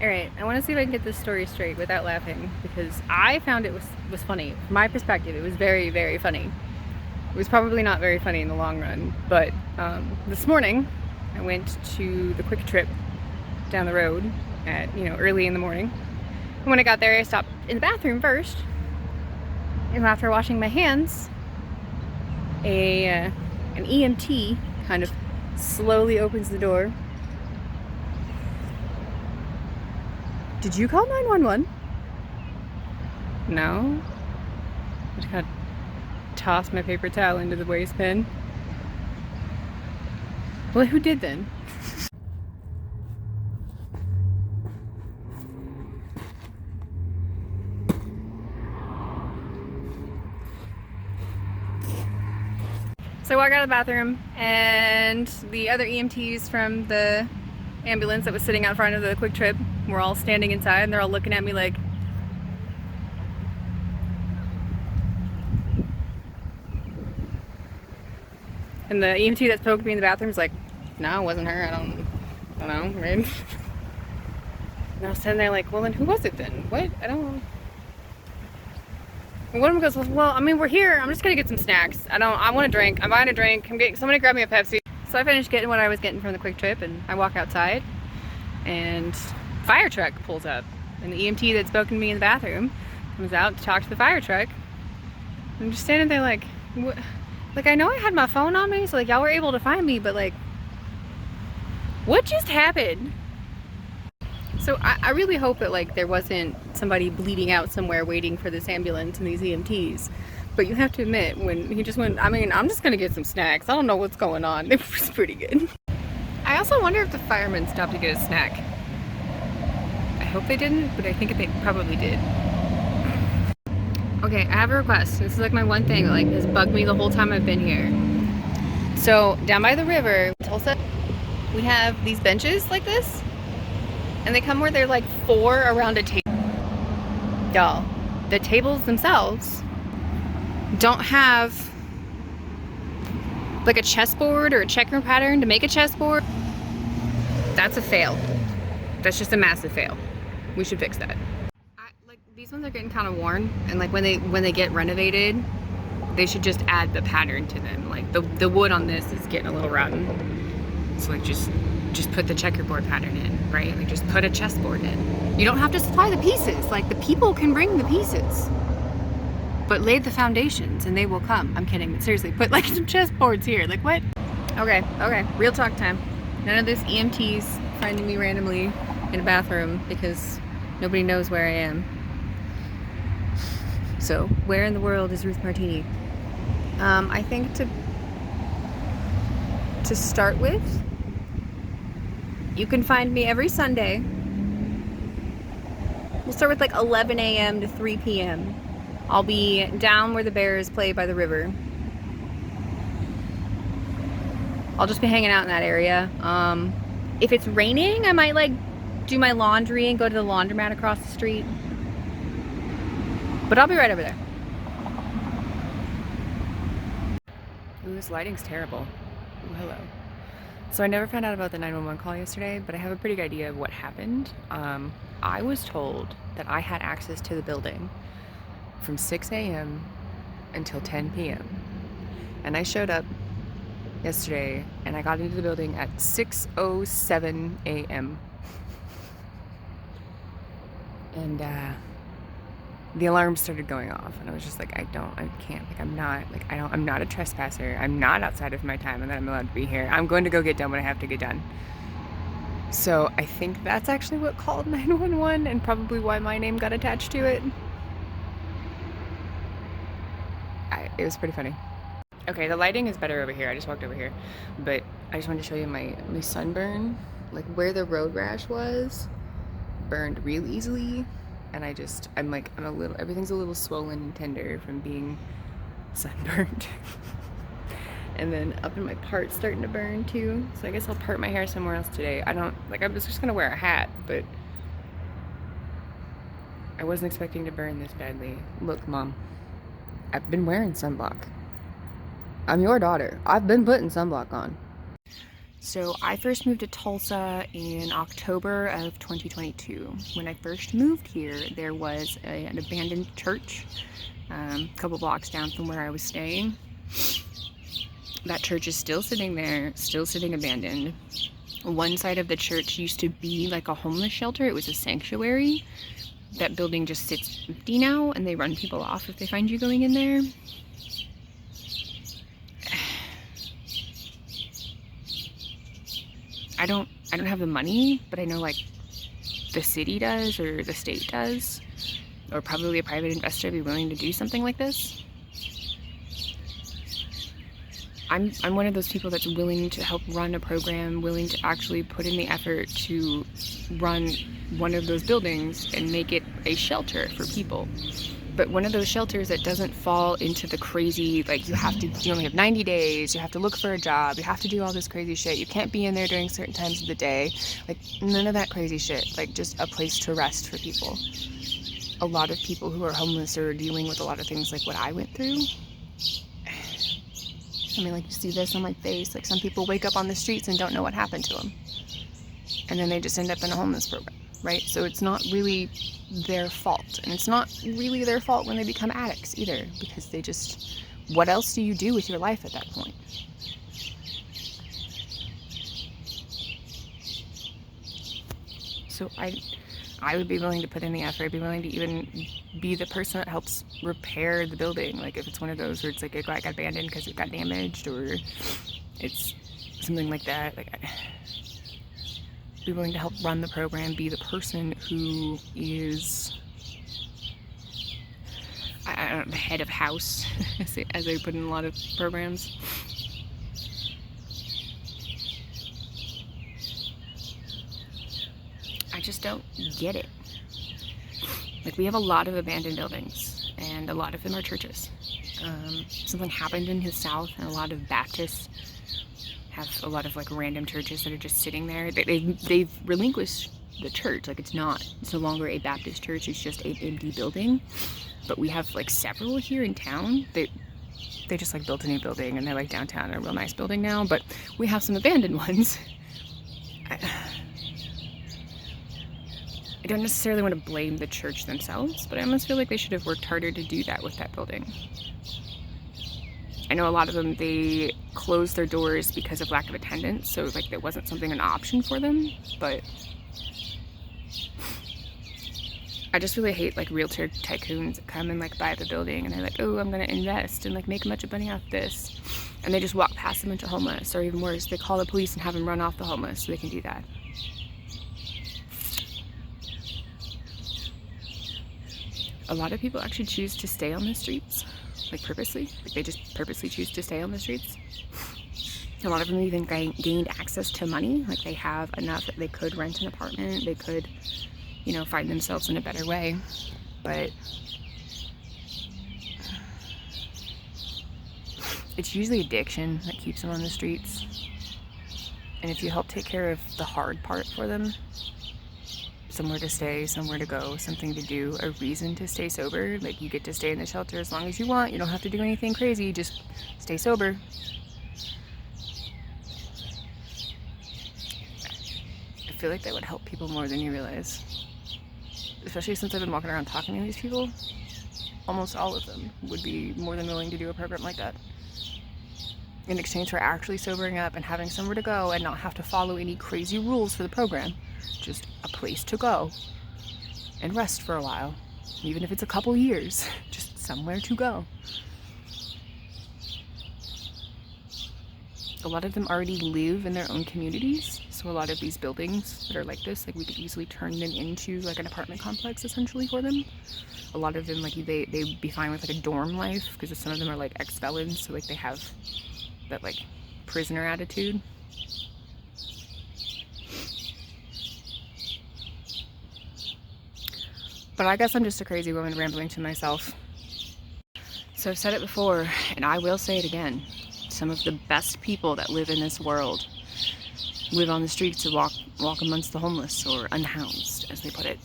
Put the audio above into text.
Alright, I want to see if I can get this story straight without laughing, because I found it was funny. From my perspective, it was very, very funny. It was probably not very funny in the long run, but this morning I went to the Quick Trip down the road at, early in the morning. And when I got there, I stopped in the bathroom first, and after washing my hands, an EMT kind of slowly opens the door. Did you call 911? No? I just kind of tossed my paper towel into the waste bin. Well, who did then? So I walk out of the bathroom, and the other EMTs from the ambulance that was sitting out front of the Quick Trip were all standing inside, and they're all looking at me like, and the EMT that spoke to me in the bathroom was like, no, it wasn't her, I don't know, right? And I was sitting there like, well, then who was it then? What? I don't know. And one of them goes, well, I mean, we're here, I'm just gonna get some snacks. I want a drink, I'm buying a drink, somebody grab me a Pepsi. So I finished getting what I was getting from the Quick Trip, and I walk outside, and fire truck pulls up, and the EMT that spoke to me in the bathroom comes out to talk to the fire truck. I'm just standing there like, what? Like, I know I had my phone on me, so like y'all were able to find me, but like, what just happened? So I really hope that like there wasn't somebody bleeding out somewhere waiting for this ambulance and these EMTs. But you have to admit, when he just went, I mean, I'm just gonna get some snacks, I don't know what's going on. It was pretty good. I also wonder if the firemen stopped to get a snack. I hope they didn't, but I think they probably did. Okay, I have a request. This is like my one thing that like has bugged me the whole time I've been here. So down by the river, Tulsa, we have these benches like this, and they come where they're like 4 around a table. Y'all, the tables themselves don't have like a chessboard or a checker pattern to make a chessboard. That's a fail. That's just a massive fail. We should fix that. Like these ones are getting kind of worn, and like when they get renovated, they should just add the pattern to them. Like the wood on this is getting a little rotten, so like just put the checkerboard pattern in, right? Like just put a chessboard in. You don't have to supply the pieces. Like the people can bring the pieces, but lay the foundations and they will come. I'm kidding, but seriously, put like some chessboards here. Like what? Okay, real talk time. None of this EMTs finding me randomly in a bathroom because nobody knows where I am. So, where in the world is Ruth Martini? I think to start with, you can find me every Sunday. We'll start with like 11 a.m. to 3 p.m. I'll be down where the Bears play by the river. I'll just be hanging out in that area. If it's raining, I might like do my laundry and go to the laundromat across the street. But I'll be right over there. Ooh, this lighting's terrible. Ooh, hello. So I never found out about the 911 call yesterday, but I have a pretty good idea of what happened. I was told that I had access to the building from 6 a.m. until 10 p.m. And I showed up yesterday and I got into the building at 6:07 a.m. And the alarm started going off, and I was just like, I can't, like, I'm not a trespasser. I'm not outside of my time, and that I'm allowed to be here. I'm going to go get done what I have to get done. So I think that's actually what called 911 and probably why my name got attached to it. It was pretty funny. Okay, the lighting is better over here. I just walked over here, but I just wanted to show you my sunburn, like where the road rash was, burned real easily. And everything's a little swollen and tender from being sunburned. And then up in my part's starting to burn too. So I guess I'll part my hair somewhere else today. I was just gonna wear a hat, but I wasn't expecting to burn this badly. Look, Mom, I've been wearing sunblock. I'm your daughter. I've been putting sunblock on. So I first moved to Tulsa in October of 2022. When I first moved here, there was an abandoned church a couple blocks down from where I was staying. That church is still sitting there, still sitting abandoned. One side of the church used to be like a homeless shelter. It was a sanctuary. That building just sits empty now, and they run people off if they find you going in there. I don't have the money, but I know like the city does, or the state does, or probably a private investor be willing to do something like this. I'm one of those people that's willing to help run a program, willing to actually put in the effort to run one of those buildings and make it a shelter for people. But one of those shelters that doesn't fall into the crazy, like you only have 90 days, you have to look for a job, you have to do all this crazy shit, you can't be in there during certain times of the day, like none of that crazy shit, like just a place to rest for people. A lot of people who are homeless are dealing with a lot of things like what I went through. I mean, like you see this on my face, like some people wake up on the streets and don't know what happened to them. And then they just end up in a homeless program, right? So it's not really their fault. And it's not really their fault when they become addicts either, because they just, what else do you do with your life at that point? So I would be willing to put in the effort. I'd be willing to even be the person that helps repair the building. Like if it's one of those where it's like it got abandoned because it got damaged, or it's something like that. Like I'd be willing to help run the program, be the person who is, I don't know, the head of house, as I put in a lot of programs. I just don't get it. Like we have a lot of abandoned buildings, and a lot of them are churches. Something happened in the South, and a lot of Baptists have a lot of like random churches that are just sitting there. They've relinquished the church. Like it's no longer a Baptist church. It's just an empty building. But we have like several here in town. They just like built a new building, and they're like downtown in a real nice building now. But we have some abandoned ones. I don't necessarily want to blame the church themselves, but I almost feel like they should have worked harder to do that with that building. I know a lot of them, they closed their doors because of lack of attendance, so like there wasn't an option for them, but I just really hate like realtor tycoons that come and like buy the building, and they're like, oh, I'm gonna invest and like make a bunch of money off this, and they just walk past a bunch of homeless, or even worse, they call the police and have them run off the homeless so they can do that. A lot of people actually choose to stay on the streets, like purposely. Like they just purposely choose to stay on the streets. A lot of them even gained access to money. Like they have enough that they could rent an apartment. They could, find themselves in a better way. But it's usually addiction that keeps them on the streets. And if you help take care of the hard part for them, somewhere to stay, somewhere to go, something to do, a reason to stay sober. Like you get to stay in the shelter as long as you want. You don't have to do anything crazy, just stay sober. I feel like that would help people more than you realize. Especially since I've been walking around talking to these people. Almost all of them would be more than willing to do a program like that, in exchange for actually sobering up and having somewhere to go and not have to follow any crazy rules for the program. Just a place to go and rest for a while, even if it's a couple years, just somewhere to go. A lot of them already live in their own communities, so a lot of these buildings that are like this, like we could easily turn them into like an apartment complex essentially for them. A lot of them, like they'd be fine with like a dorm life, because some of them are like ex-felons, so like they have that like prisoner attitude. But I guess I'm just a crazy woman rambling to myself. So I've said it before, and I will say it again. Some of the best people that live in this world live on the streets and walk amongst the homeless, or unhoused, as they put it.